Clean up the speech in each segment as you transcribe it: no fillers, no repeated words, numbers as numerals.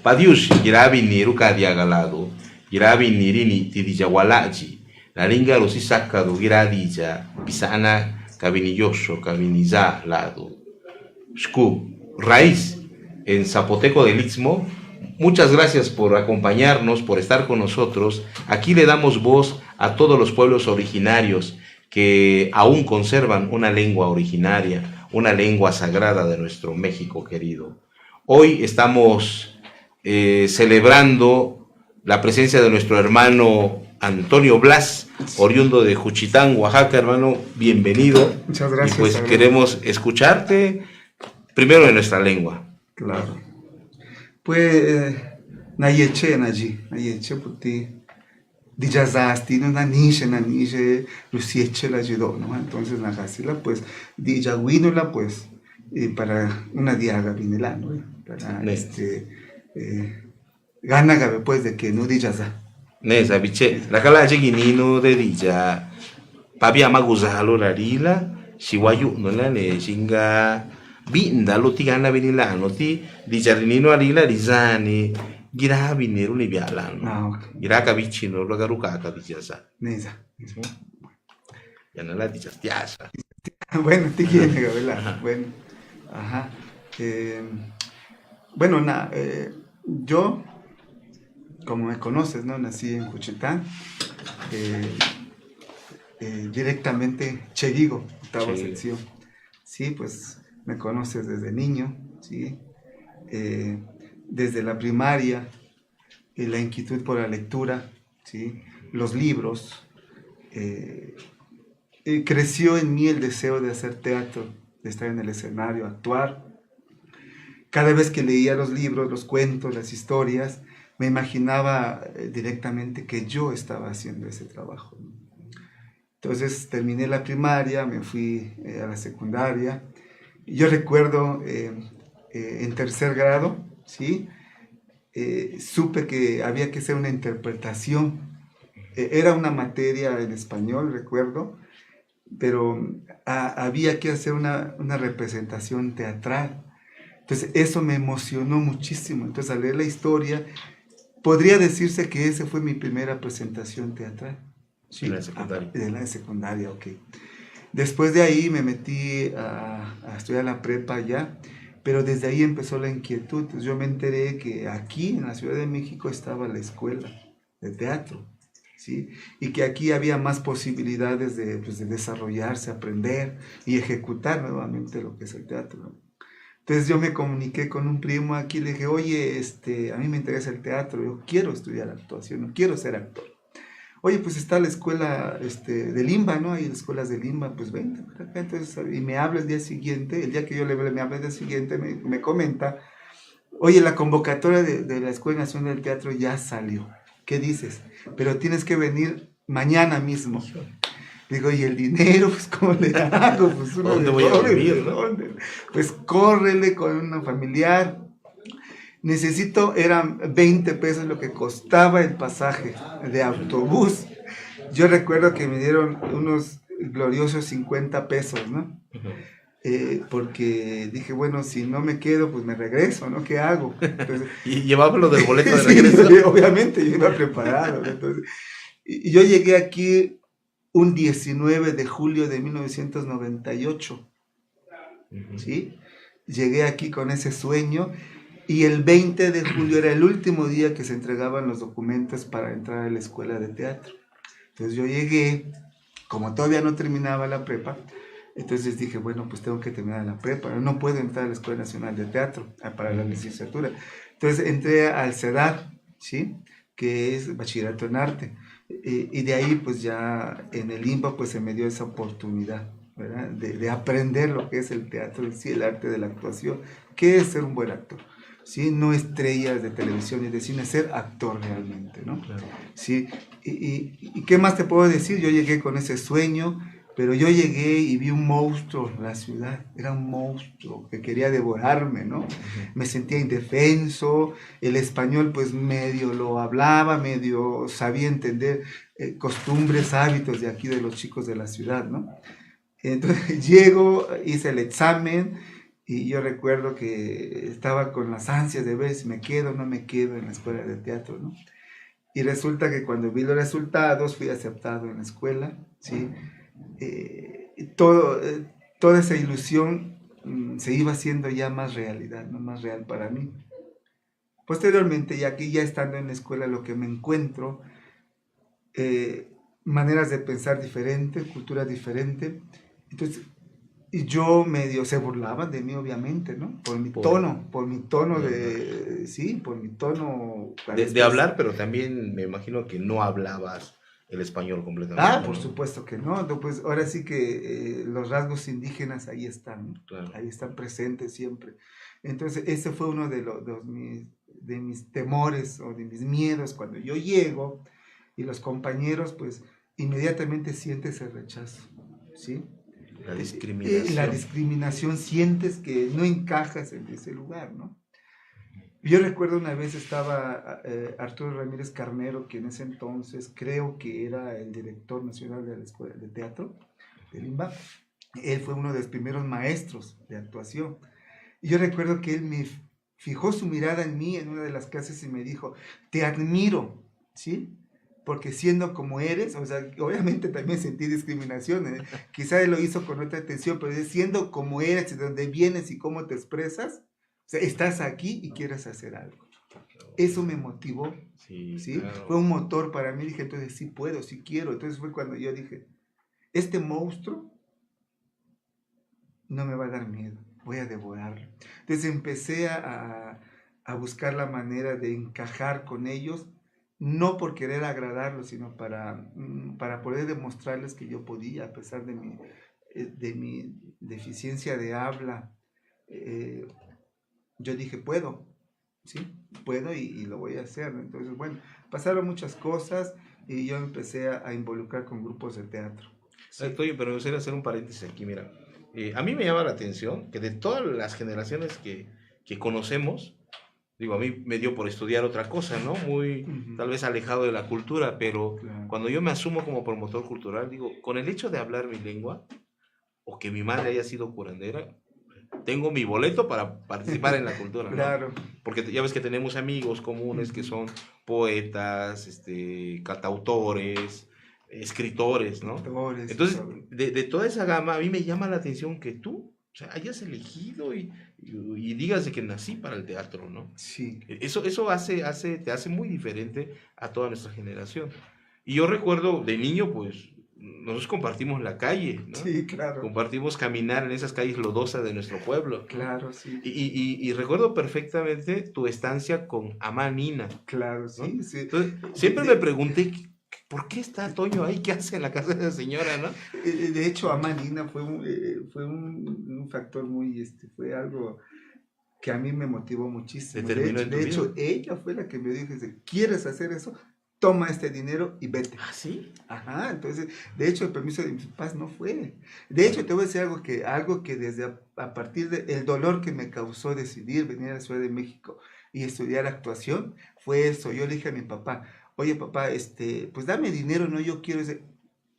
Padiush, girabi niru kadiagalado, girabi nirini tidijawalaji, la linga lo si sacado giradija, pisana cabinilloso, cabiniza lado. Shku, raíz, en Zapoteco del Istmo. Muchas gracias por acompañarnos, por estar con nosotros. Aquí le damos voz a todos los pueblos originarios que aún conservan una lengua originaria, una lengua sagrada de nuestro México querido. Hoy estamos celebrando la presencia de nuestro hermano Antonio Blas, oriundo de Juchitán, Oaxaca. Hermano, bienvenido. Muchas gracias. Y pues queremos escucharte primero en nuestra lengua. Claro. Pues, nayeche puti, dijazasti, no nanishe, lucieche la ayudó, ¿no? Entonces, nagasila, pues, dijaguinola, pues, para una diaga vinela, ¿no? Para gana gabe, pues, de que no dijaza. Nesa, biche, la cala guinino de dija, papia maguzalo la rila, shiwayu, no la ne, chinga. Binda lo ti gana venilano ti di giardinino alila risani gira binero ne bialano gira vicino lo garucata di jasa nesa ya no la dichas tiasa. Bueno, ti quiere ¿verdad? Bueno, ajá. Bueno, yo, como me conoces, ¿no? Nací en Juchitán, directamente Cheguigo, octava sección. Sí, pues me conoces desde niño, ¿sí? Desde la primaria, la inquietud por la lectura, ¿sí? Los libros. Creció en mí el deseo de hacer teatro, de estar en el escenario, actuar. Cada vez que leía los libros, los cuentos, las historias, me imaginaba directamente que yo estaba haciendo ese trabajo. Entonces terminé la primaria, me fui a la secundaria. Yo recuerdo en tercer grado, ¿sí? Supe que había que hacer una interpretación. Era una materia en español, recuerdo, pero había que hacer una representación teatral. Entonces eso me emocionó muchísimo. Entonces al leer la historia, podría decirse que esa fue mi primera presentación teatral. Sí, la secundaria. De la secundaria, ok. Después de ahí me metí a estudiar la prepa ya, pero desde ahí empezó la inquietud. Entonces yo me enteré que aquí en la Ciudad de México estaba la escuela de teatro, ¿sí? Y que aquí había más posibilidades de desarrollarse, aprender y ejecutar nuevamente lo que es el teatro, ¿no? Entonces yo me comuniqué con un primo aquí y le dije, oye, a mí me interesa el teatro, yo quiero estudiar actuación, no quiero ser actor. Oye, pues está la escuela de Limba, ¿no? Hay escuelas de Limba, pues vente para acá. Entonces, y me habla el día siguiente, el día que yo le hablé, me habla el día siguiente, me comenta, oye, la convocatoria de la Escuela Nacional del Teatro ya salió. ¿Qué dices? Pero tienes que venir mañana mismo. Digo, ¿y el dinero? Pues, ¿cómo le hago? Pues, ¿Dónde voy a vivir, no? Pues, córrele con un familiar. Eran 20 pesos lo que costaba el pasaje de autobús. Yo recuerdo que me dieron unos gloriosos 50 pesos, ¿no? Porque dije, bueno, si no me quedo, pues me regreso, ¿no? ¿Qué hago? Entonces, ¿Y llevaba lo del boleto de regreso? Sí, obviamente, yo iba preparado, ¿no? Entonces, y yo llegué aquí un 19 de julio de 1998, ¿sí? Llegué aquí con ese sueño. Y el 20 de julio era el último día que se entregaban los documentos para entrar a la escuela de teatro. Entonces yo llegué, como todavía no terminaba la prepa, entonces dije, bueno, pues tengo que terminar la prepa, no puedo entrar a la Escuela Nacional de Teatro para la licenciatura. Entonces entré al CEDAR, ¿sí? Que es Bachillerato en Arte. Y de ahí, pues ya en el IMPA, pues se me dio esa oportunidad, ¿verdad? De aprender lo que es el teatro, sí, el arte de la actuación, qué es ser un buen actor. ¿Sí? No estrellas de televisión y de cine, ser actor realmente, ¿no? Claro. ¿Sí? ¿Y qué más te puedo decir? Yo llegué con ese sueño, pero yo llegué y vi un monstruo en la ciudad, era un monstruo que quería devorarme, ¿no? Me sentía indefenso, el español pues medio lo hablaba, medio sabía entender costumbres, hábitos de aquí de los chicos de la ciudad, ¿no? Entonces llego, hice el examen, Y yo recuerdo que estaba con las ansias de ver si me quedo o no me quedo en la escuela de teatro, ¿no? Y resulta que cuando vi los resultados fui aceptado en la escuela, ¿sí? Y toda esa ilusión se iba haciendo ya más realidad, ¿no? Más real para mí. Posteriormente, ya aquí ya estando en la escuela, lo que me encuentro, eh, maneras de pensar diferentes, culturas diferentes. Entonces, y yo medio se burlaban de mí, obviamente, ¿no? Por mi tono De hablar. sí, por mi tono. De hablar, pero también me imagino que no hablabas el español completamente, Por ¿no? supuesto que no. No, pues ahora sí que los rasgos indígenas ahí están, ¿no? Claro. Ahí están presentes siempre. Entonces, ese fue uno de mis temores o de mis miedos cuando yo llego y los compañeros, pues, inmediatamente sientes el rechazo, ¿sí? La La discriminación. discriminación, sientes que no encajas en ese lugar, ¿no? Yo recuerdo una vez estaba Arturo Ramírez Carnero, que en ese entonces creo que era el director nacional de la Escuela de Teatro de Limba. Él fue uno de los primeros maestros de actuación. Y yo recuerdo que él me fijó su mirada en mí en una de las clases y me dijo, te admiro, ¿sí? Porque siendo como eres, o sea, obviamente también sentí discriminación, ¿eh? Quizá él lo hizo con otra intención, pero siendo como eres, de dónde vienes y cómo te expresas, o sea, estás aquí y quieres hacer algo. Eso me motivó, Sí, ¿sí? claro. Fue un motor para mí, dije, entonces sí puedo, sí quiero. Entonces fue cuando yo dije, este monstruo no me va a dar miedo, voy a devorarlo. Entonces empecé a buscar la manera de encajar con ellos, no por querer agradarlos, sino para poder demostrarles que yo podía, a pesar de mi deficiencia de habla. eh, yo dije, puedo, ¿sí? Puedo y lo voy a hacer, ¿no? Entonces, bueno, pasaron muchas cosas y yo empecé a involucrar con grupos de teatro, ¿sí? Oye, pero me gustaría hacer un paréntesis aquí, mira. A mí me llama la atención que de todas las generaciones que conocemos, digo, a mí me dio por estudiar otra cosa, ¿no? Muy, tal vez alejado de la cultura, pero Claro. cuando yo me asumo como promotor cultural, digo, con el hecho de hablar mi lengua, o que mi madre haya sido curandera, tengo mi boleto para participar en la cultura, ¿no? Claro. Porque ya ves que tenemos amigos comunes que son poetas, cantautores, escritores, ¿no? Actores, Entonces, todo. de toda esa gama, a mí me llama la atención que tú, o sea, hayas elegido y digas de que nací para el teatro, ¿no? Sí, Eso te hace muy diferente a toda nuestra generación. Y yo recuerdo de niño, pues, nosotros compartimos la calle, ¿no? sí, claro, Compartimos caminar en esas calles lodosas de nuestro pueblo, ¿no? claro, sí, Y recuerdo perfectamente tu estancia con Amá Nina, claro, ¿no? sí, sí. Entonces, siempre me pregunté, ¿por qué está Toño ahí? ¿Qué hace en la casa de esa señora, no? De hecho, Amanina fue un factor muy, fue algo que a mí me motivó muchísimo. Determinó en tu De vida. hecho, ella fue la que me dijo, dice, ¿quieres hacer eso? Toma este dinero y vete. ¿Ah, sí? Ajá, entonces, de hecho, el permiso de mis papás no fue. De hecho, te voy a decir algo que desde a partir del dolor que me causó decidir venir a la Ciudad de México y estudiar actuación, fue eso. Yo le dije a mi papá, oye papá, pues dame dinero, no, yo quiero ese.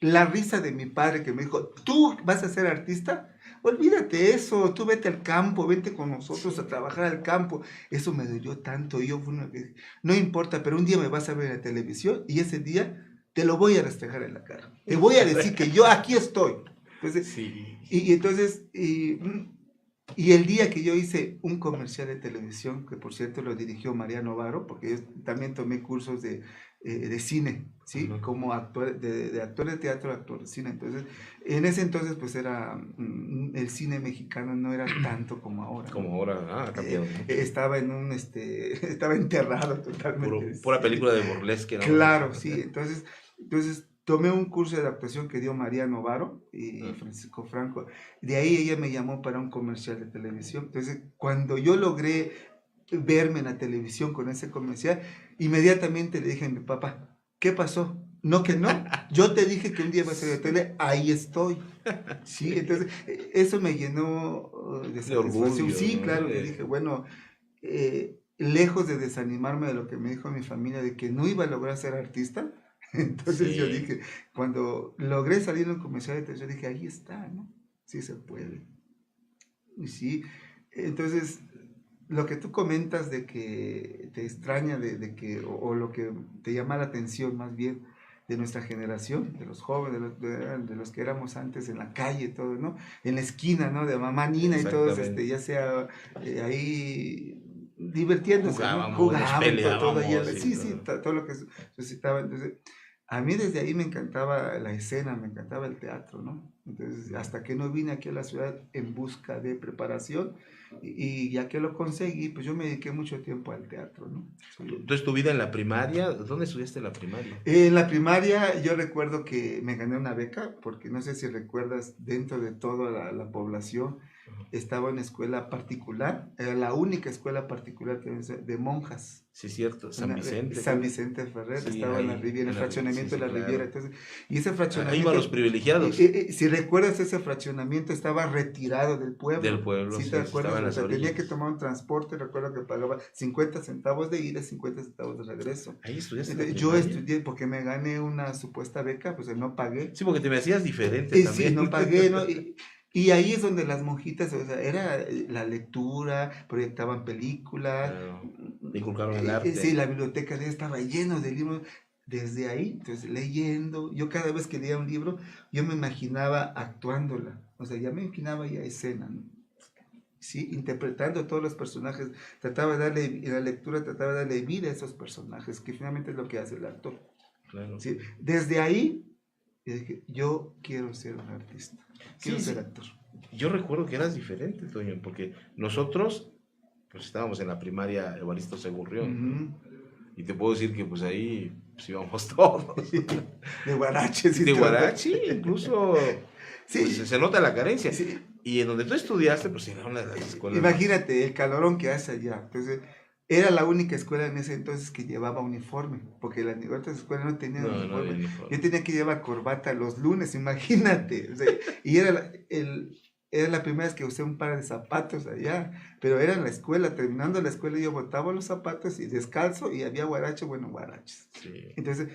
La risa de mi padre que me dijo, ¿tú vas a ser artista? Olvídate eso, tú vete al campo, vente con nosotros a trabajar al campo. Eso me dolió tanto. Yo fui una que, no importa, pero un día me vas a ver en la televisión y ese día te lo voy a restregar en la cara. Te voy a decir que yo aquí estoy. Entonces, Sí. y el día que yo hice un comercial de televisión, que por cierto lo dirigió Mariano Varo, porque yo también tomé cursos de cine, ¿sí? Ajá. Como actor, de actor de teatro, actor de cine. Entonces, en ese entonces, pues era, el cine mexicano no era tanto como ahora, Como ¿no? ahora, ha cambiado mucho. Estaba estaba enterrado totalmente el Pura cine. película de burlesque, nada más. Claro, sí. Entonces tomé un curso de adaptación que dio María Novaro y Francisco Franco. De ahí ella me llamó para un comercial de televisión. Entonces, cuando yo logré verme en la televisión con ese comercial, inmediatamente le dije a mi papá, ¿qué pasó? No que no. Yo te dije que un día vas a ir a la tele, ahí estoy. Sí, entonces eso me llenó de satisfacción. orgullo, Sí, ¿no? claro, que dije, bueno, lejos de desanimarme de lo que me dijo mi familia de que no iba a lograr ser artista, entonces yo Sí. dije, cuando logré salir en un comercial de televisión, dije, ahí está, ¿no? Sí se puede. Y sí, Entonces, lo que tú comentas de que te extraña, de que, o lo que te llama la atención más bien de nuestra generación, de los jóvenes, de los que éramos antes en la calle, todo, ¿no? En la esquina, ¿no? De mamá Nina y todos, Exactamente. ya sea ahí divirtiéndose, ¿no? Jugábamos, nos Jugaban, todo ahí, peleábamos y sí, sí, todo. todo lo que suscitaba. Entonces, a mí desde ahí me encantaba la escena, me encantaba el teatro, ¿no? Entonces, hasta que no vine aquí a la ciudad en busca de preparación, y ya que lo conseguí, pues yo me dediqué mucho tiempo al teatro, ¿no? Sí. ¿Tú tu vida en la primaria? ¿Dónde estudiaste la primaria? En la primaria yo recuerdo que me gané una beca, porque no sé si recuerdas, dentro de toda la población estaba en escuela particular, era la única escuela particular que había de monjas. Sí, cierto, San Vicente, San creo. Vicente Ferrer, Sí, estaba en la ahí, Riviera, en el sí, fraccionamiento de sí, la Riviera. claro. Entonces, y ese Ahí van fraccionamiento, los privilegiados si recuerdas, ese fraccionamiento estaba retirado del del pueblo. pueblo, ¿Sí te sí, sí, acuerdas? estaban O las sea, tenía que orillas. tomar un transporte, recuerdo que pagaba 50 centavos de ida y 50 centavos de regreso. ¿Ahí estudiaste la Entonces, yo primaria? estudié porque me gané una supuesta beca, pues no pagué. Sí, porque te me hacías diferente Y sí, también. no pagué, ¿no? Y ahí es donde las monjitas, o sea, era la lectura, proyectaban películas, Claro, te inculcaron el sí, arte. la biblioteca de ella estaba lleno de libros. Desde ahí, entonces leyendo, yo cada vez que leía un libro, yo me imaginaba actuándola, o sea, ya me imaginaba ya escena, ¿no? Sí, interpretando a todos los personajes, trataba de darle, en la lectura trataba de darle vida a esos personajes, que finalmente es lo que hace el actor. Claro. ¿Sí? Desde ahí, yo dije, yo quiero ser un artista, quiero Sí, ser sí. actor. Yo recuerdo que eras diferente, Toño, porque nosotros, pues estábamos en la primaria Evaristo Segurrión, ¿no? Ujú. Y te puedo decir que pues ahí pues, íbamos todos. De guaraches y De todo. Guarachi, incluso, pues Sí, se nota la carencia. sí. Y en donde tú estudiaste, pues era una de las escuelas más... Imagínate el calorón que hace allá. Entonces, era la única escuela en ese entonces que llevaba uniforme, porque las otras escuelas no tenían No, no había uniforme. Yo uniforme. tenía que llevar corbata los lunes, imagínate. O sea, y era la primera vez que usé un par de zapatos allá, pero era en la escuela, terminando la escuela yo botaba los zapatos y descalzo y había guarache, bueno, guaraches. Sí. Entonces,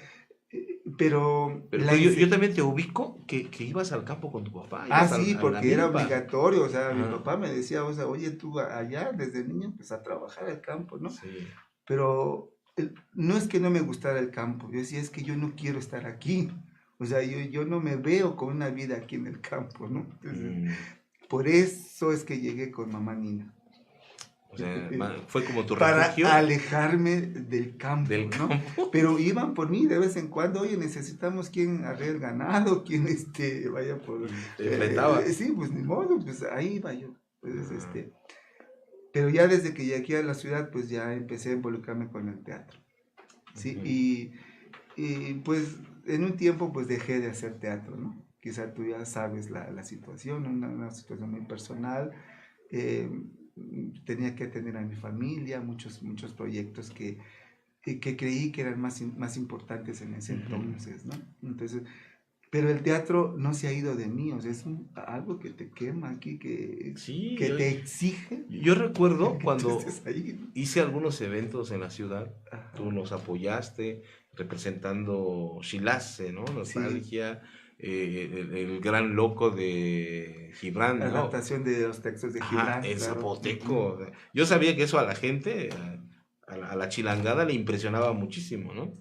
pero Pero yo también te ubico que ibas al campo con tu papá, ibas sí, a la porque era milpa. obligatorio, o sea, mi Ajá, papá me decía, o sea, oye, tú allá desde niño, pues a trabajar al campo, ¿no? sí. Pero no es que no me gustara el campo, yo decía, es que yo no quiero estar aquí, o sea, yo no me veo con una vida aquí en el campo, ¿no? Entonces, Mm, por eso es que llegué con mamá Nina, o sea, fue como tu para refugio alejarme del campo, del ¿no? campo. Pero iban por mí de vez en cuando, oye, necesitamos quien arregle el ganado, quien vaya por... Y te enfrentabas. sí, pues ni modo, pues ahí iba yo. Entonces, Ah, pero ya desde que llegué aquí a la ciudad, pues ya empecé a involucrarme con el teatro, ¿sí? ujú. Y pues en un tiempo pues dejé de hacer teatro, ¿no? Quizá tú ya sabes la situación, una situación muy personal. eh, Tenía que atender a mi familia, muchos proyectos que creí que eran más importantes en ese Ujú. entonces, ¿no? Entonces, pero el teatro no se ha ido de mí, o sea, es algo que te quema aquí, Sí, que te exige yo recuerdo que tú cuando estés ahí, ¿no? hice algunos eventos en la ciudad, Ajá. tú nos apoyaste representando Shilace, ¿no? Sí, Nostalgia, el gran loco de Gibran, ¿no? adaptación de los textos de Ajá, Gibran, el claro. zapoteco. Yo sabía que eso a la gente, a la chilangada le impresionaba muchísimo, ¿no?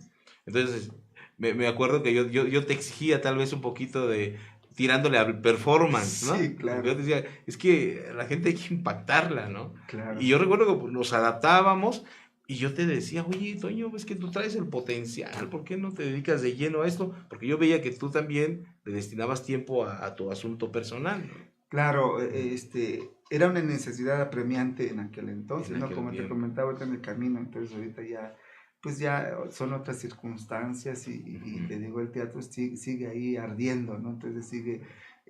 Entonces, me acuerdo que yo te exigía tal vez un poquito de tirándole al performance, ¿no? Sí, Porque yo claro, te decía, es que a la gente hay que impactarla, ¿no? Y claro. yo recuerdo que pues, nos adaptábamos y yo te decía, oye, Toño, es que tú traes el potencial, ¿por qué no te dedicas de lleno a esto? Porque yo veía que tú también le destinabas tiempo a tu asunto personal, ¿no? Claro, era una necesidad apremiante en aquel En entonces, ¿no? aquel Como te tiempo. comentaba ahorita en el camino, entonces ahorita ya, pues ya son otras circunstancias y Ujú. te digo, el teatro sigue ahí ardiendo, ¿no? Entonces sigue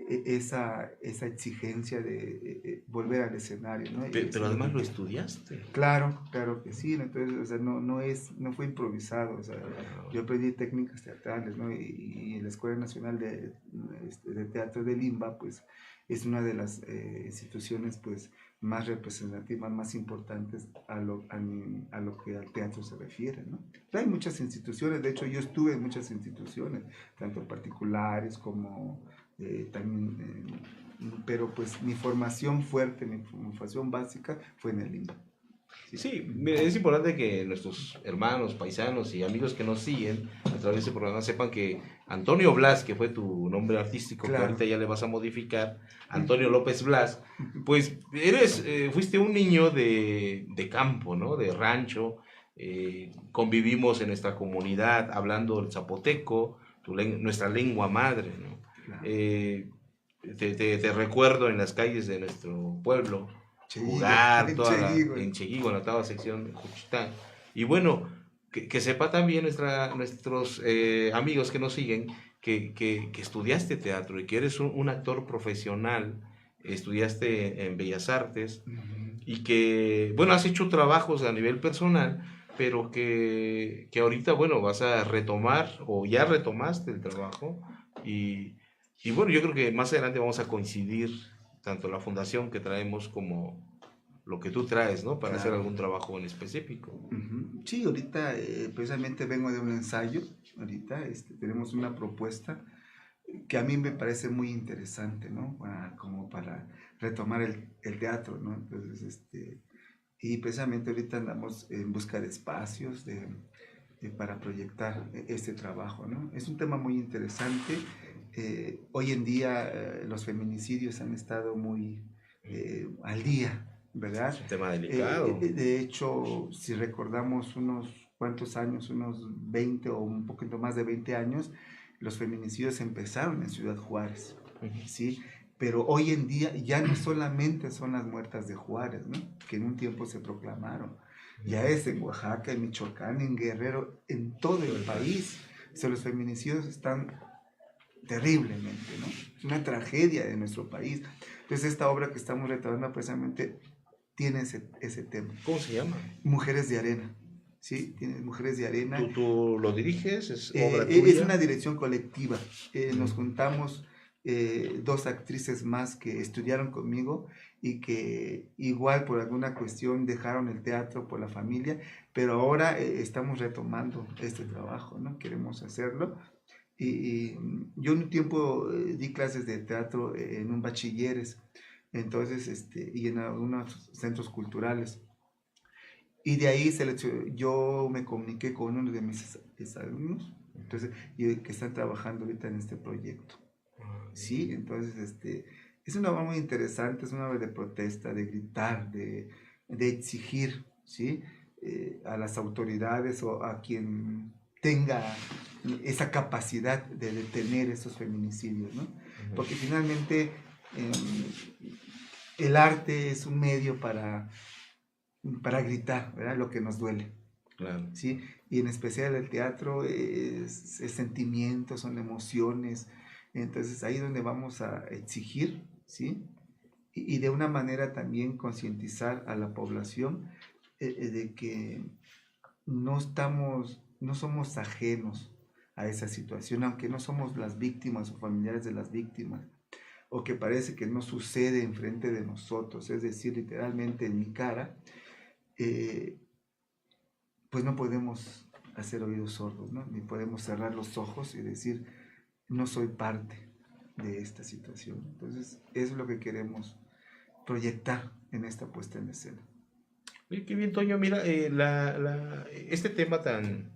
esa exigencia de volver al escenario, ¿no? Y eso Pero es lo además que lo quiero. estudiaste. Claro, claro que sí, ¿no? Entonces, o sea, no fue improvisado, o sea, Ah, yo aprendí técnicas teatrales, ¿no? Y la Escuela Nacional de Teatro de Limba, pues, es una de las instituciones, pues, más representativas, más importantes a lo que al teatro se refiere, ¿no? Hay muchas instituciones, de hecho, yo estuve en muchas instituciones, tanto particulares como también pero pues mi formación fuerte, mi formación básica fue en el Limba. Sí, mira, es importante que nuestros hermanos, paisanos y amigos que nos siguen a través de este programa sepan que Antonio Blas, que fue tu nombre artístico, que Claro. ahorita ya le vas a modificar, Antonio López Blas, pues fuiste un niño de campo, ¿no? De rancho, convivimos en nuestra comunidad hablando el zapoteco, nuestra lengua madre, ¿no? Claro. Te recuerdo en las calles de nuestro pueblo jugar en Cheguigo, en la octava sección de Juchitán. Y bueno, que sepa también nuestros amigos que nos siguen que estudiaste teatro y que eres un actor profesional, estudiaste en Bellas Artes y que, bueno, has hecho trabajos a nivel personal, pero que ahorita, bueno, vas a retomar o ya retomaste el trabajo y bueno, yo creo que más adelante vamos a coincidir tanto la fundación que traemos como lo que tú traes, ¿no? Para hacer algún trabajo en específico. Sí, ahorita precisamente vengo de un ensayo, ahorita tenemos una propuesta que a mí me parece muy interesante, ¿no? Como para retomar el teatro, ¿no? Entonces, y precisamente ahorita andamos en busca de espacios para proyectar este trabajo, ¿no? Es un tema muy interesante. Hoy en día los feminicidios han estado muy al día, ¿verdad? Es un tema delicado. De hecho, si recordamos unos cuantos años, unos 20 o un poquito más de 20 años, los feminicidios empezaron en Ciudad Juárez, ¿sí? Pero hoy en día ya no solamente son las muertas de Juárez, ¿no? Que en un tiempo se proclamaron. Ya es en Oaxaca, en Michoacán, en Guerrero, en todo el país. O sea, los feminicidios están terriblemente, ¿no? Es una tragedia de nuestro país. Entonces, esta obra que estamos retomando precisamente tiene ese tema. ¿Cómo se llama? Mujeres de Arena. ¿Sí? Tiene Mujeres de Arena. ¿Tú lo diriges? ¿Es obra tuya? Es una dirección colectiva. Nos juntamos dos actrices más que estudiaron conmigo y que igual por alguna cuestión dejaron el teatro por la familia, pero ahora estamos retomando este trabajo, ¿no? Queremos hacerlo. Y yo un tiempo di clases de teatro en un bachilleres, entonces, y en algunos centros culturales. Y de ahí yo me comuniqué con uno de mis alumnos, entonces, y que están trabajando ahorita en este proyecto. Sí, entonces, es una obra muy interesante, es una obra de protesta, de gritar, de exigir, ¿sí? A las autoridades o a quien tenga esa capacidad de detener esos feminicidios, ¿no? Porque finalmente el arte es un medio para gritar, ¿verdad? Lo que nos duele. Claro. ¿Sí? Y en especial el teatro es sentimientos, son emociones. Entonces ahí es donde vamos a exigir, ¿sí? Y de una manera también concientizar a la población de que no somos ajenos a esa situación, aunque no somos las víctimas o familiares de las víctimas, o que parece que no sucede enfrente de nosotros, es decir, literalmente en mi cara, pues no podemos hacer oídos sordos, ¿no? Ni podemos cerrar los ojos y decir, no soy parte de esta situación. Entonces, eso es lo que queremos proyectar en esta puesta en escena. Oye, qué bien, Toño. Mira, este tema tan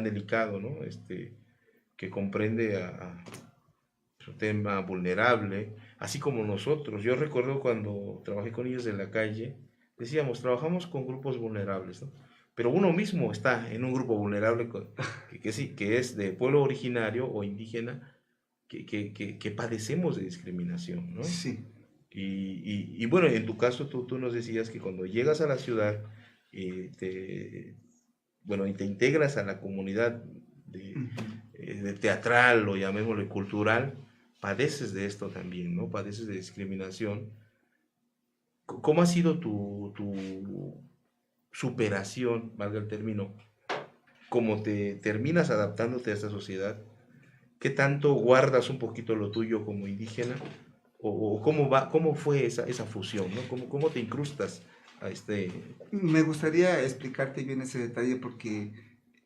delicado, ¿no? Que comprende a un tema vulnerable, así como nosotros. Yo recuerdo cuando trabajé con ellos en la calle, decíamos, trabajamos con grupos vulnerables, ¿no? Pero uno mismo está en un grupo vulnerable que es de pueblo originario o indígena, que padecemos de discriminación, ¿no? Sí. Y bueno, en tu caso tú nos decías que cuando llegas a la ciudad, bueno, y te integras a la comunidad de teatral o llamémosle cultural, padeces de esto también, ¿no? Padeces de discriminación. ¿Cómo ha sido tu superación, valga el término? ¿Cómo te terminas adaptándote a esta sociedad? ¿Qué tanto guardas un poquito lo tuyo como indígena? ¿O cómo fue esa fusión, ¿no? ¿Cómo te incrustas a este...? Me gustaría explicarte bien ese detalle porque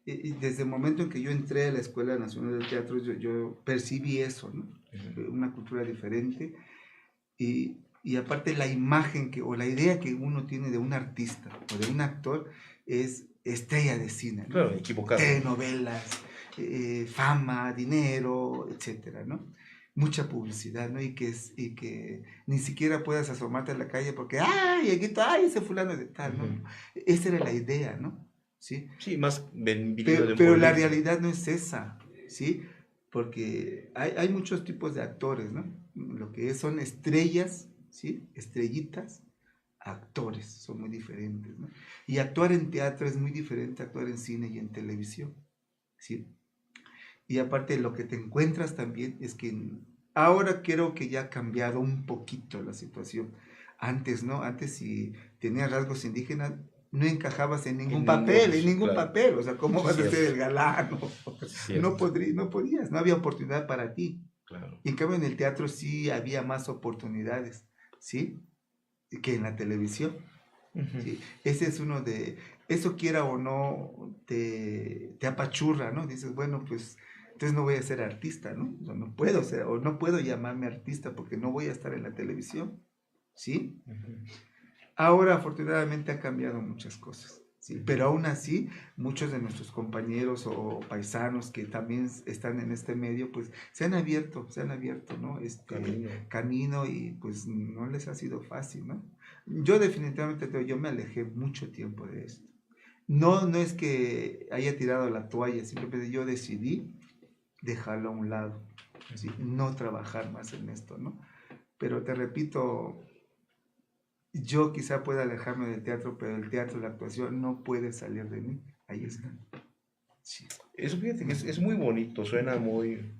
desde el momento en que yo entré a la Escuela Nacional del Teatro, yo percibí eso, ¿no? Una cultura diferente. y aparte la imagen o la idea que uno tiene de un artista o de un actor es estrella de cine, ¿no? Claro, equivocado. Telenovelas, fama, dinero, etcétera, ¿no? Mucha publicidad, ¿no? Y que ni siquiera puedas asomarte a la calle porque, ¡ay, Eguito, ay, ese fulano de tal!, ¿no? Esa era la idea, ¿no? ¿Sí? Sí, más venido de un Pero la pueblito. realidad no es esa, ¿sí? Porque hay muchos tipos de actores, ¿no? Lo que son estrellas, ¿sí? Estrellitas, actores, son muy diferentes, ¿no? Y actuar en teatro es muy diferente a actuar en cine y en televisión, ¿sí? Y aparte lo que te encuentras también es que ahora creo que ya ha cambiado un poquito la situación. Antes, ¿no? Antes si tenías rasgos indígenas, no encajabas en ningún Claro. papel. O sea, ¿cómo vas a ser Cierto. el galán? No Cierto. no podías, no había oportunidad para ti. Claro. Y en cambio en el teatro sí había más oportunidades, ¿sí? Que en la televisión. ¿Sí? Ese es uno de, eso quiera o no, te apachurra, ¿no? Dices, bueno, pues entonces no voy a ser artista, ¿no? O sea, no puedo ser, o no puedo llamarme artista porque no voy a estar en la televisión, ¿sí? Ahora afortunadamente ha cambiado muchas cosas, ¿sí? Pero aún así, muchos de nuestros compañeros o paisanos que también están en este medio, pues se han abierto, ¿no? Camino y pues no les ha sido fácil, ¿no? Yo definitivamente, yo me alejé mucho tiempo de esto. No es que haya tirado la toalla, simplemente yo decidí dejarlo a un lado, ¿sí? No trabajar más en esto, ¿no? Pero te repito, yo quizá pueda alejarme del teatro, pero el teatro, la actuación no puede salir de mí. Ahí está. Sí. Eso fíjate que es muy bonito, suena muy,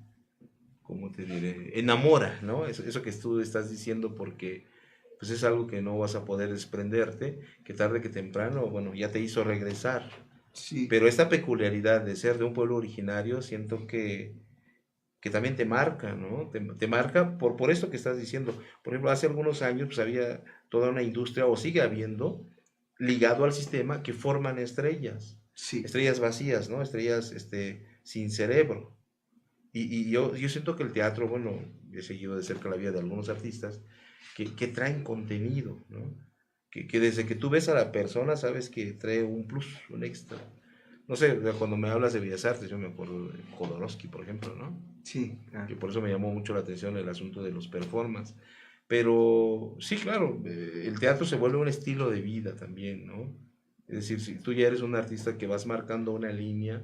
¿cómo te diré? Enamora, ¿no? Eso que tú estás diciendo porque pues es algo que no vas a poder desprenderte, que tarde que temprano, bueno, ya te hizo regresar. Sí. Pero esta peculiaridad de ser de un pueblo originario, siento que también te marca, ¿no? Te marca por esto que estás diciendo. Por ejemplo, hace algunos años pues había toda una industria, o sigue habiendo, ligado al sistema, que forman estrellas. Sí. Estrellas vacías, ¿no? Estrellas sin cerebro. Y yo siento que el teatro, bueno, he seguido de cerca la vida de algunos artistas que traen contenido, ¿no? Que desde que tú ves a la persona sabes que trae un plus, un extra. No sé, cuando me hablas de Bellas Artes, yo me acuerdo de Jodorowsky, por ejemplo, ¿no? Sí, claro. Que por eso me llamó mucho la atención el asunto de los performances. Pero sí, claro, el teatro se vuelve un estilo de vida también, ¿no? Es decir, si tú ya eres un artista que vas marcando una línea,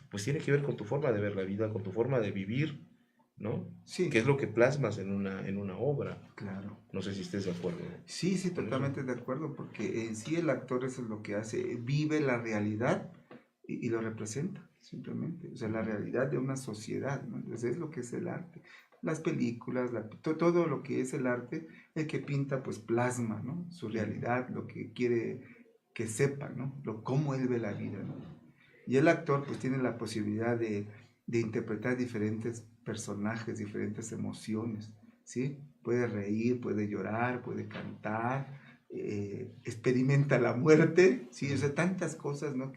pues tiene que ver con tu forma de ver la vida, con tu forma de vivir, ¿no? Sí. Que es lo que plasmas en una obra. Claro. No sé si estés de acuerdo. Sí, totalmente de acuerdo, porque en sí el actor eso es lo que hace, vive la realidad y lo representa, simplemente. O sea, la realidad de una sociedad, ¿no? Entonces es lo que es el arte. Las películas, todo lo que es el arte, el que pinta, pues plasma, ¿no? Su realidad, lo que quiere que sepa, ¿no? Cómo él ve la vida, ¿no? Y el actor, pues tiene la posibilidad de interpretar diferentes personajes, diferentes emociones, ¿sí? Puede reír, puede llorar, puede cantar, experimenta la muerte, ¿sí? O sea, tantas cosas, ¿no?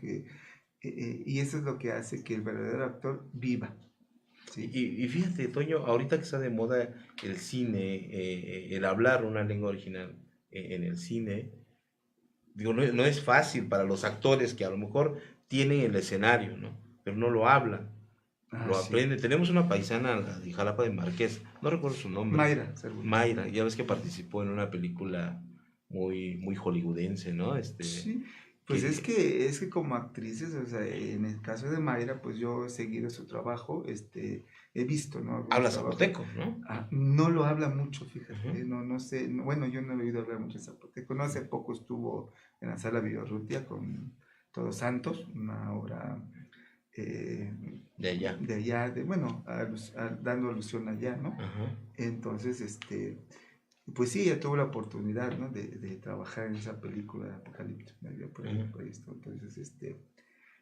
Y eso es lo que hace que el verdadero actor viva. ¿Sí? Y fíjate, Toño, ahorita que está de moda el cine, el hablar una lengua original en el cine, digo, no es fácil para los actores que a lo mejor tienen el escenario, ¿no? Pero no lo hablan, lo Sí. aprenden. Tenemos una paisana de Jalapa de Marqués, no recuerdo su nombre. Mayra, ya ves que participó en una película muy hollywoodense, ¿no? Sí. Pues es que como actrices, o sea, en el caso de Mayra, pues yo he seguido su trabajo, he visto, ¿no? Habla zapoteco, ¿no? No lo habla mucho, fíjate, no sé, bueno, yo no he oído hablar mucho zapoteco, no hace poco estuvo en la sala Villarrutia con Todos Santos, una obra de allá, bueno, dando alusión allá, ¿no? Entonces, pues sí, ella tuvo la oportunidad, ¿no? de trabajar en esa película de Apocalipsis, por esto. Entonces,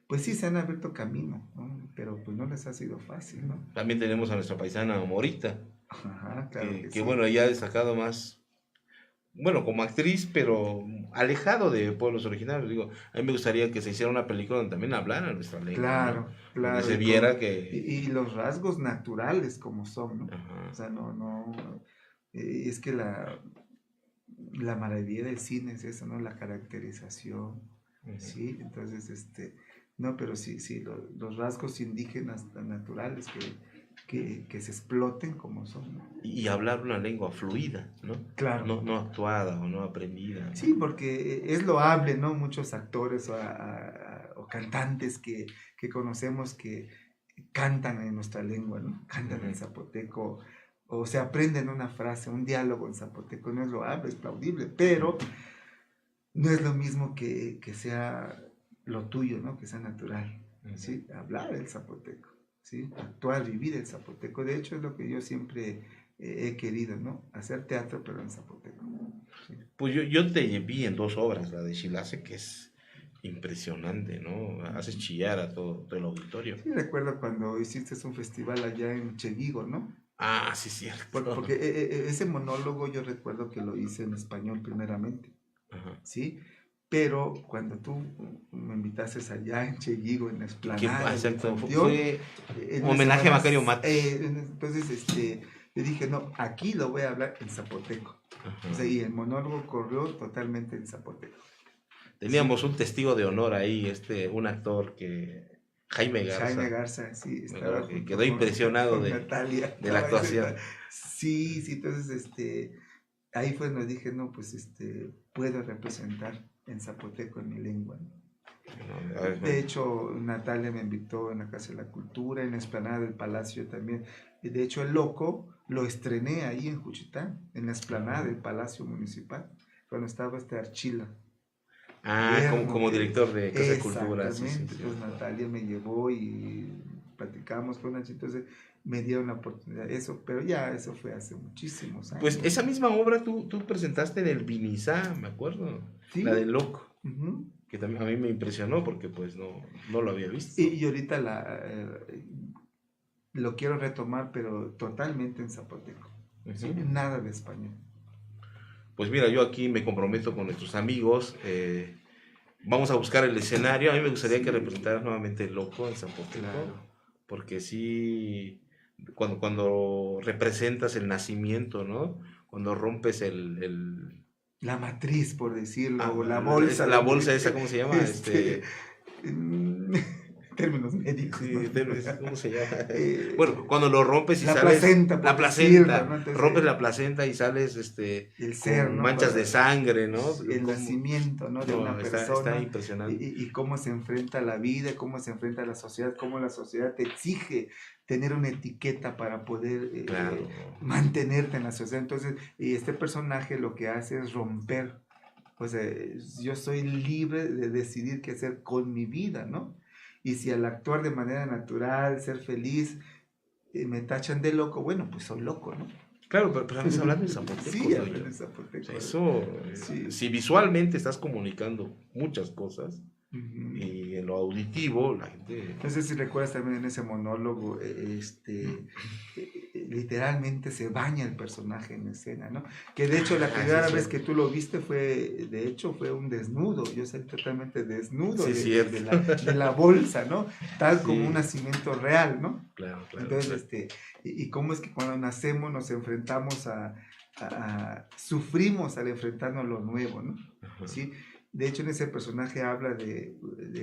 pues sí, se han abierto camino, ¿no? Pero pues no les ha sido fácil, ¿no? También tenemos a nuestra paisana Morita, Ajá, claro que que sí. bueno, ella ha destacado más, bueno, como actriz, pero alejado de pueblos originarios. Digo, a mí me gustaría que se hiciera una película donde también hablara nuestra lengua, claro, ¿no? claro. Donde se viera que... Y los rasgos naturales como son, ¿no? Ajá. O sea, no, Es que la maravilla del cine es eso, ¿no? La caracterización, ¿sí? Entonces, no, pero sí, sí, los rasgos indígenas tan naturales que se exploten como son, ¿no? Y hablar una lengua fluida, ¿no? Claro. No actuada o no aprendida, ¿no? Sí, porque es loable, ¿no? Muchos actores o cantantes que conocemos que cantan en nuestra lengua, ¿no? Cantan en zapoteco o se aprenden una frase, un diálogo en zapoteco, no es loable, es plaudible, pero no es lo mismo que sea lo tuyo, ¿no? Que sea natural, ¿sí? Hablar el zapoteco, ¿sí? Actuar, vivir el zapoteco. De hecho, es lo que yo siempre he querido, ¿no? Hacer teatro, pero en zapoteco. ¿Sí? Pues yo te vi en 2 obras, la de Chilase, que es impresionante, ¿no? Haces chillar a todo el auditorio. Sí, recuerdo cuando hiciste un festival allá en Cheguigo, ¿no? Ah, sí, cierto. Porque ese monólogo yo recuerdo que lo hice en español primeramente, Ajá. ¿sí? Pero cuando tú me invitaste allá en Cheguigo, en la explanada, Exacto, fue un homenaje a Macario Matos. entonces, yo dije, no, aquí lo voy a hablar en zapoteco. O sea, y el monólogo corrió totalmente en zapoteco. Teníamos Sí. un testigo de honor ahí, un actor Jaime Jaime Garza, Garza, sí, estaba que junto quedó impresionado con Natalia. de la actuación. Sí, sí, entonces, ahí fue donde dije, no, pues, puedo representar en zapoteco en mi lengua, ¿no? De hecho, Natalia me invitó en la Casa de la Cultura, en la explanada del Palacio también. Y de hecho, El Loco lo estrené ahí en Juchitán, en la explanada del Palacio Municipal, cuando estaba Archila. Ah, como director de Casa de Cultura, sí, Exactamente, pues Natalia me llevó y platicamos con Nachi, entonces me dieron la oportunidad, eso, pero ya eso fue hace muchísimos años. Pues esa misma obra tú presentaste en el Vinizá, me acuerdo, ¿Sí? la de Loco, Uh-huh. que también a mí me impresionó porque pues no lo había visto. Y ahorita lo quiero retomar, pero totalmente en zapoteco, ¿sí? Nada de español. Pues mira, yo aquí me comprometo con nuestros amigos, vamos a buscar el escenario. A mí me gustaría que representaras nuevamente el Loco en zapoteco, claro. Porque sí, cuando representas el nacimiento, ¿no? Cuando rompes la matriz, por decirlo, o la bolsa. La bolsa esa, ¿cómo se llama? Términos médicos. Sí, ¿no? ¿Cómo se llama? Bueno, cuando lo rompes y la sales. Placenta, la placenta. Decirlo, ¿no? Rompes la placenta y sales el ser, con ¿no? manchas de sangre, ¿no? El nacimiento, ¿no? De una persona. Está impresionante. Y cómo se enfrenta a la vida, cómo se enfrenta a la sociedad, cómo la sociedad te exige tener una etiqueta para poder claro. Mantenerte en la sociedad. Entonces, este personaje lo que hace es romper. O sea, yo soy libre de decidir qué hacer con mi vida, ¿no? Y si al actuar de manera natural, ser feliz, me tachan de loco, bueno, pues soy loco, ¿no? Claro, pero estás hablando en zapoteco. Sí, hablo en zapoteco. O sea, eso, sí. Si visualmente estás comunicando muchas cosas, y en lo auditivo, la gente... No sé si recuerdas también en ese monólogo, literalmente se baña el personaje en escena, ¿no? Que de hecho la primera vez que tú lo viste fue un desnudo, yo salí totalmente desnudo de la bolsa, ¿no? Tal como un nacimiento real, ¿no? Claro. Entonces, y cómo es que cuando nacemos nos enfrentamos sufrimos al enfrentarnos a lo nuevo, ¿no? ¿Sí? De hecho, en ese personaje habla de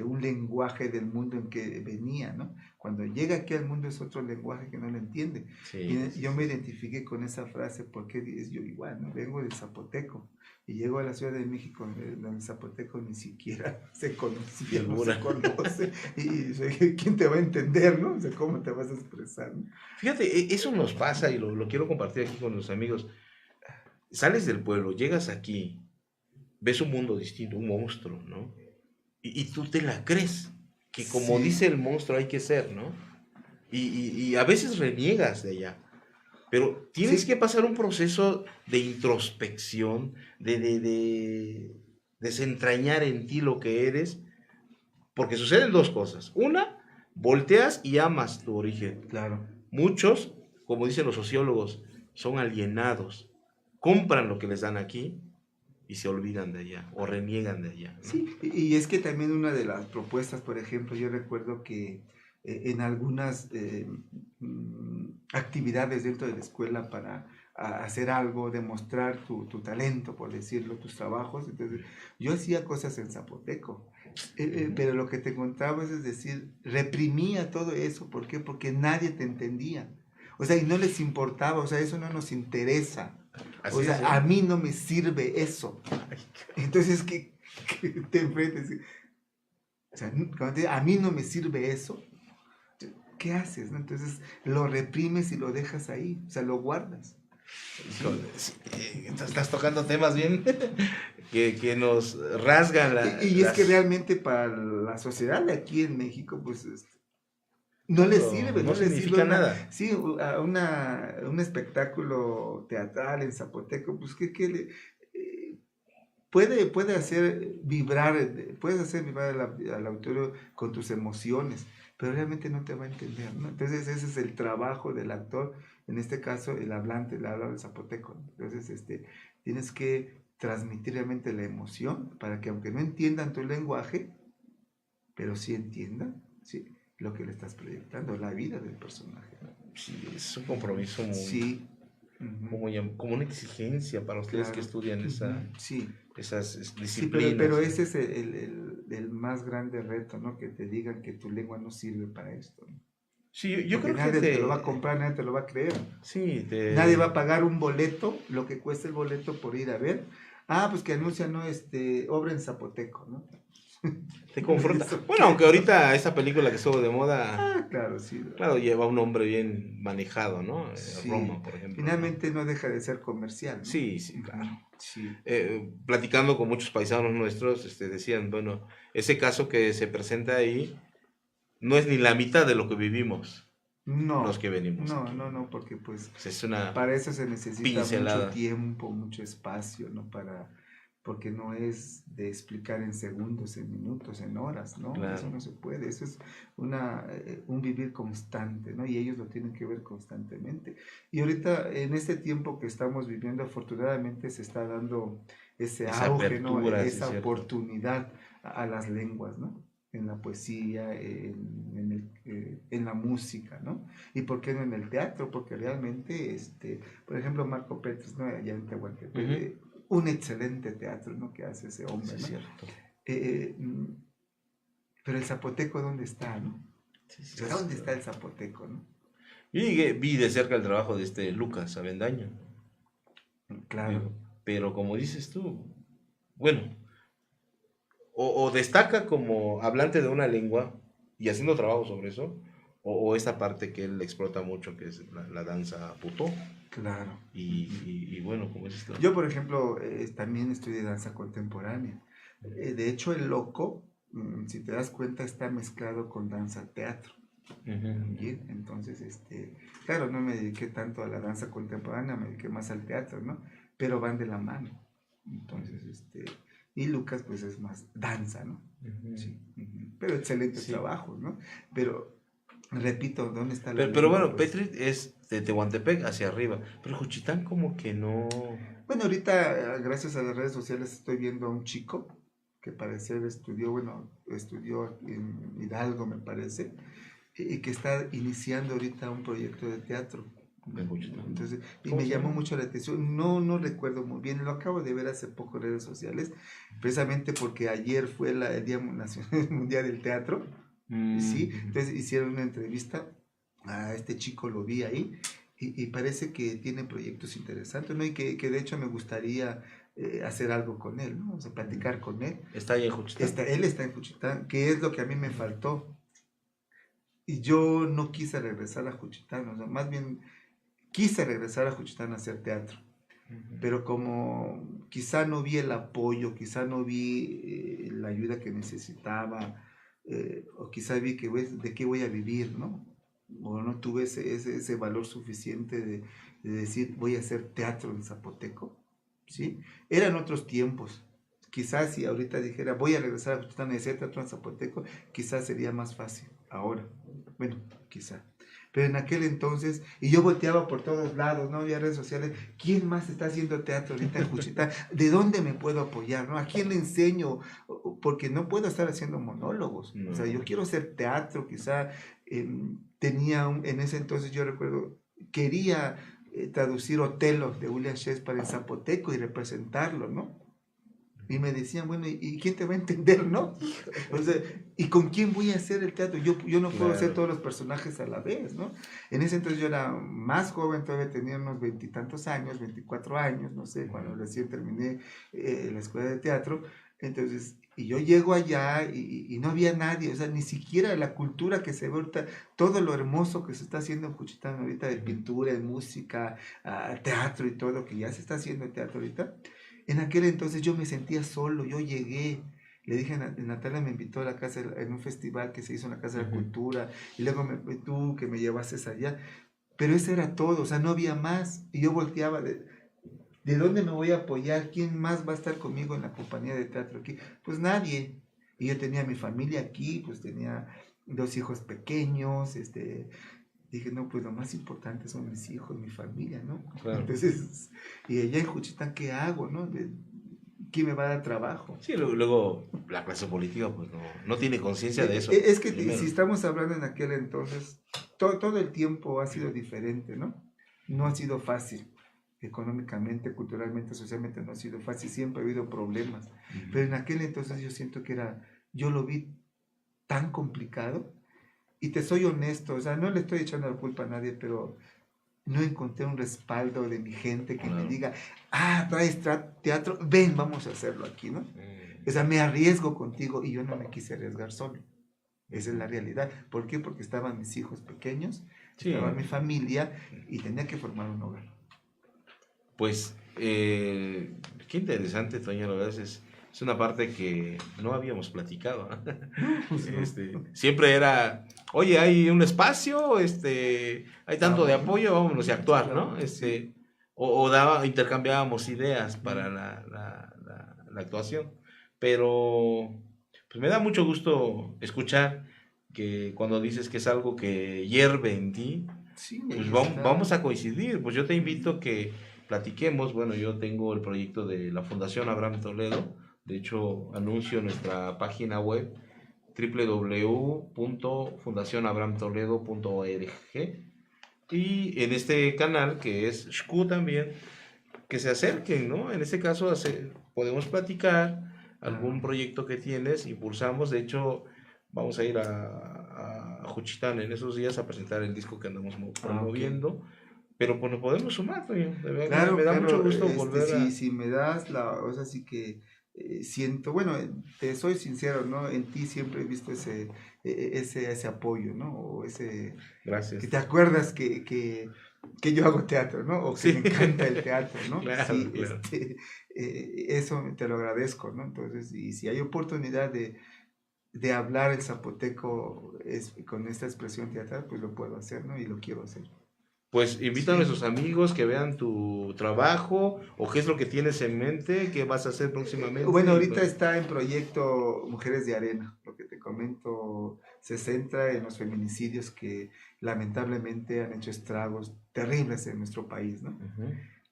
un lenguaje del mundo en que venía, ¿no? Cuando llega aquí al mundo es otro lenguaje que no lo entiende. Yo me identifiqué con esa frase porque yo igual, ¿no? Vengo del zapoteco y llego a la Ciudad de México donde el zapoteco ni siquiera se conocía, no se conoce. Y ¿quién te va a entender, no? O sea, ¿cómo te vas a expresar, ¿no? Fíjate, eso nos pasa y lo quiero compartir aquí con los amigos. Sales del pueblo, llegas aquí, ves un mundo distinto, un monstruo, ¿no? Y tú te la crees, que como dice el monstruo hay que ser, ¿no? Y a veces reniegas de allá, pero tienes que pasar un proceso de introspección, de desentrañar en ti lo que eres, porque suceden 2 cosas. Una, volteas y amas tu origen. Claro. Muchos, como dicen los sociólogos, son alienados, compran lo que les dan aquí, y se olvidan de allá o reniegan de allá, ¿no? Sí, y es que también una de las propuestas, por ejemplo, yo recuerdo que en algunas actividades dentro de la escuela para a hacer algo, demostrar tu talento, por decirlo, tus trabajos. Entonces, yo hacía cosas en zapoteco, pero lo que te contaba es decir, reprimía todo eso. ¿Por qué? Porque nadie te entendía. O sea, y no les importaba, o sea, eso no nos interesa. Así O sea, es, ¿eh? a mí no me sirve eso. Entonces, ¿qué te enfrentas? O sea, cuando te digo, a mí no me sirve eso, ¿qué haces? ¿No? Entonces, lo reprimes y lo dejas ahí, o sea, lo guardas. Híjole, sí, estás tocando temas bien que nos rasgan Y es que realmente para la sociedad de aquí en México, pues no le claro, sirve, no no le sirve significa nada. sí, un espectáculo teatral en Zapoteco, pues puede hacer vibrar, puedes hacer vibrar al auditorio con tus emociones, pero realmente no te va a entender, ¿no? Entonces ese es el trabajo del actor, en este caso el hablante, el habla del zapoteco, ¿no? Entonces tienes que transmitir realmente la emoción para que aunque no entiendan tu lenguaje, pero sí entiendan, ¿sí?, lo que le estás proyectando, la vida del personaje, ¿no? Sí, es un compromiso muy, Sí, ujú, como una exigencia para ustedes que claro, estudian ujú, sí. esas Sí, disciplinas. pero ese es el más grande reto, ¿no? Que te digan que tu lengua no sirve para esto, ¿no? Sí, yo Porque creo que nadie te lo va a comprar, nadie te lo va a creer. sí, Nadie va a pagar un boleto, lo que cuesta el boleto por ir a ver. Ah, pues que anuncian, ¿no? Obra en zapoteco, ¿no? te confronta. ¿Eso Bueno, qué, aunque no? ahorita esa película que estuvo de moda, Ah, claro, sí. claro, lleva un nombre bien manejado, ¿no? Sí. Roma, por ejemplo, ¿no? Finalmente no deja de ser comercial, ¿no? Sí, sí, claro. Ujú, sí. Platicando con muchos paisanos nuestros, decían, bueno, ese caso que se presenta ahí no es ni la mitad de lo que vivimos los No, que venimos no, aquí. no, no, porque pues Pues es una para eso se necesita mucho pincelada. tiempo, mucho espacio, ¿no? Porque no es de explicar en segundos, en minutos, en horas, ¿no? Eso Claro. no se puede, eso es un vivir constante, ¿no? Y ellos lo tienen que ver constantemente. Y ahorita, en este tiempo que estamos viviendo, afortunadamente se está dando ese Esa auge, ¿no? apertura, sí es Esa cierto. oportunidad a las lenguas, ¿no? En la poesía, en la música, ¿no? ¿Y por qué no en el teatro? Porque realmente, por ejemplo, Marco Petres, ¿no? Allá en Tehuantepec, Ujú. un excelente teatro, ¿no? Que hace ese Sí hombre, es ¿no? cierto. Eh, mm, pero el zapoteco, ¿dónde está, no? Sí, O sí, sea, es, ¿dónde está el zapoteco, no? vi de cerca el trabajo de Lucas Avendaño. Claro, Pero como dices tú, bueno, o destaca como hablante de una lengua y haciendo trabajo sobre eso, o esa parte que él explota mucho, que es la danza putó. claro. Y bueno, como dices tú. Yo, por ejemplo, también estudié danza contemporánea. De hecho, el loco, si te das cuenta, está mezclado con danza teatro. Ujú. Bien, entonces, claro, no me dediqué tanto a la danza contemporánea, me dediqué más al teatro, ¿no? Pero van de la mano. Entonces, y Lucas, pues es más danza, ¿no? Ujú. Sí, ujú. Pero excelentes Sí. trabajos, ¿no? Pero, repito, ¿dónde está la Pero lengua? bueno, Pues, Petri es de Tehuantepec hacia arriba, pero Juchitán como que no. bueno, ahorita, gracias a las redes sociales, estoy viendo a un chico que parecer estudió en Hidalgo, me parece, y que está iniciando ahorita un proyecto de teatro. En Juchitán. Entonces, y ¿Cómo me se llamó llama? mucho la atención, no recuerdo muy bien, lo acabo de ver hace poco en redes sociales, precisamente porque ayer fue el Día Nacional Mundial del Teatro, ¿sí? Mm, Entonces hicieron una entrevista a este chico, lo vi ahí, y parece que tiene proyectos interesantes, ¿no? Y que de hecho me gustaría hacer algo con él, ¿no? O sea, platicar con él. ¿Está ahí en Juchitán? Él está en Juchitán, que es lo que a mí me faltó. Y yo no quise regresar a Juchitán, o sea, más bien quise regresar a Juchitán a hacer teatro, pero como quizá no vi el apoyo, quizá no vi la ayuda que necesitaba, o quizá vi que de qué voy a vivir, ¿no? O no tuve ese valor suficiente de decir voy a hacer teatro en Zapoteco, ¿sí? Eran otros tiempos. Quizás si ahorita dijera voy a regresar a Juchitán y hacer teatro en Zapoteco, quizás sería más fácil. Ahora, bueno, quizá. Pero en aquel entonces, y yo volteaba por todos lados, no había redes sociales, ¿quién más está haciendo teatro ahorita en Juchitán? ¿De dónde me puedo apoyar? ¿No? ¿A quién le enseño? Porque no puedo estar haciendo monólogos. O sea, yo No. quiero hacer teatro, quizá en ese entonces yo recuerdo, quería traducir Otelo de William Shakespeare en zapoteco y representarlo, ¿no? Y me decían, bueno, ¿y quién te va a entender, no? O sea, ¿y con quién voy a hacer el teatro? Yo no puedo hacer todos los personajes a la vez, ¿no? En ese entonces yo era más joven, todavía tenía unos 20 y tantos años, 24 años, no sé, cuando recién terminé la escuela de teatro. Entonces, y yo llego allá y no había nadie, o sea, ni siquiera la cultura que se ve ahorita, todo lo hermoso que se está haciendo en Juchitán ahorita de pintura, de música, teatro y todo, que ya se está haciendo el teatro ahorita. En aquel entonces yo me sentía solo, yo llegué, le dije, Natalia me invitó a la casa, en un festival que se hizo en la Casa de la Cultura, y luego tú que me llevaste allá, pero eso era todo, o sea, no había más, y yo volteaba, ¿de dónde me voy a apoyar? ¿Quién más va a estar conmigo en la compañía de teatro aquí? Pues nadie, y yo tenía mi familia aquí, pues tenía 2 hijos pequeños, dije, no, pues lo más importante son mis hijos, mi familia, ¿no? Claro. Entonces, y allá en Juchitán, ¿qué hago, no? ¿Quién me va a dar trabajo? Sí, luego la clase política pues no tiene conciencia de eso. Es que primero. si estamos hablando en aquel entonces, todo el tiempo ha sido diferente, ¿no? No ha sido fácil. Económicamente, culturalmente, socialmente no ha sido fácil, siempre ha habido problemas. Pero en aquel entonces yo siento que yo lo vi tan complicado. Y te soy honesto, o sea, no le estoy echando la culpa a nadie, pero no encontré un respaldo de mi gente que me diga, traes teatro, ven, vamos a hacerlo aquí, ¿no? O sea, me arriesgo contigo y yo no me quise arriesgar solo. Esa es la realidad. ¿Por qué? Porque estaban mis hijos pequeños, estaba mi familia y tenía que formar un hogar. Pues, qué interesante, Toño, la verdad es una parte que no habíamos platicado. Siempre era, oye, hay un espacio, hay tanto de apoyo, vámonos a actuar, ¿no? Intercambiábamos ideas para la actuación. Pero, pues me da mucho gusto escuchar que cuando dices que es algo que hierve en ti, pues vamos a coincidir. Pues yo te invito a que platiquemos. Bueno, yo tengo el proyecto de la Fundación Abraham Toledo. De hecho, anuncio nuestra página web www.fundacionabrahamtoledo.org y en este canal que es Shku también, que se acerquen, ¿no? En este caso podemos platicar algún proyecto que tienes, impulsamos. De hecho, vamos a ir a Juchitán en esos días a presentar el disco que andamos promoviendo. Okay. Pero pues nos podemos sumar, de verdad. Claro, me da mucho gusto volver a... Si me das o sea, sí que siento, bueno, te soy sincero, ¿no? En ti siempre he visto ese apoyo, ¿no? O Gracias. Que te acuerdas que yo hago teatro, ¿no? O que me encanta el teatro, ¿no? Claro, sí, claro. Eso te lo agradezco, ¿no? Entonces, y si hay oportunidad de hablar el zapoteco con esta expresión teatral, pues lo puedo hacer, ¿no? Y lo quiero hacer. Pues invita a nuestros amigos que vean tu trabajo o qué es lo que tienes en mente, qué vas a hacer próximamente. Bueno, ahorita está en proyecto Mujeres de Arena. Lo que te comento se centra en los feminicidios que lamentablemente han hecho estragos terribles en nuestro país, ¿no?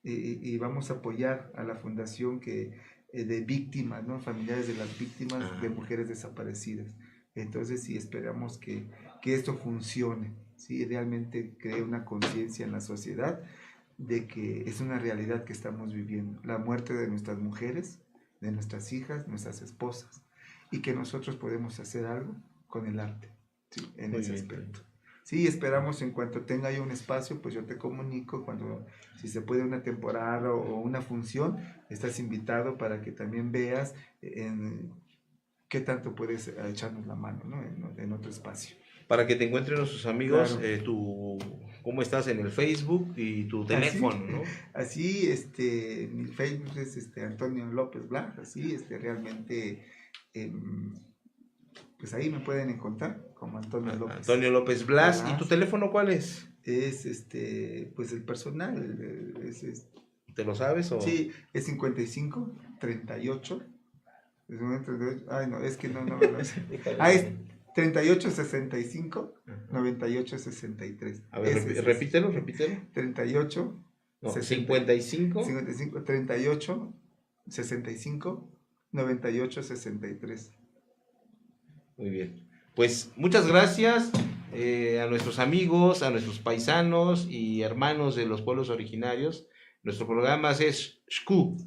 Y vamos a apoyar a la fundación de víctimas, ¿no? Familiares de las víctimas de mujeres desaparecidas. Entonces, sí, esperamos que esto funcione. Sí, realmente cree una conciencia en la sociedad de que es una realidad que estamos viviendo, la muerte de nuestras mujeres, de nuestras hijas, nuestras esposas, y que nosotros podemos hacer algo con el arte, ¿sí? En ese aspecto. Sí, esperamos en cuanto tenga yo un espacio, pues yo te comunico, si se puede una temporada o una función, estás invitado para que también veas qué tanto puedes echarnos la mano, ¿no? En otro espacio. Para que te encuentren nuestros amigos, claro. ¿Cómo estás en el Facebook y tu teléfono, ¿no? Así, mi Facebook es Antonio López Blas, así, realmente, pues ahí me pueden encontrar como Antonio López. Antonio López Blas. ¿Y tu teléfono cuál es? Es, pues el personal, ¿Te lo sabes o...? Sí, es 55 38. Ay, no, es que no me lo sé. Es 38 65 98 63. A ver, repítelo. 38 no, 55 38 65 98 63. Muy bien. Pues muchas gracias. a nuestros amigos, a nuestros paisanos y hermanos de los pueblos originarios, nuestro programa es Xcu,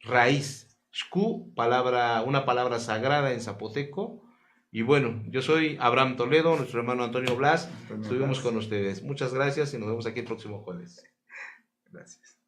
raíz. Xcu, una palabra sagrada en zapoteco. Y bueno, yo soy Abraham Toledo, nuestro hermano Antonio Blas. Estuvimos con ustedes. Muchas gracias y nos vemos aquí el próximo jueves. Gracias.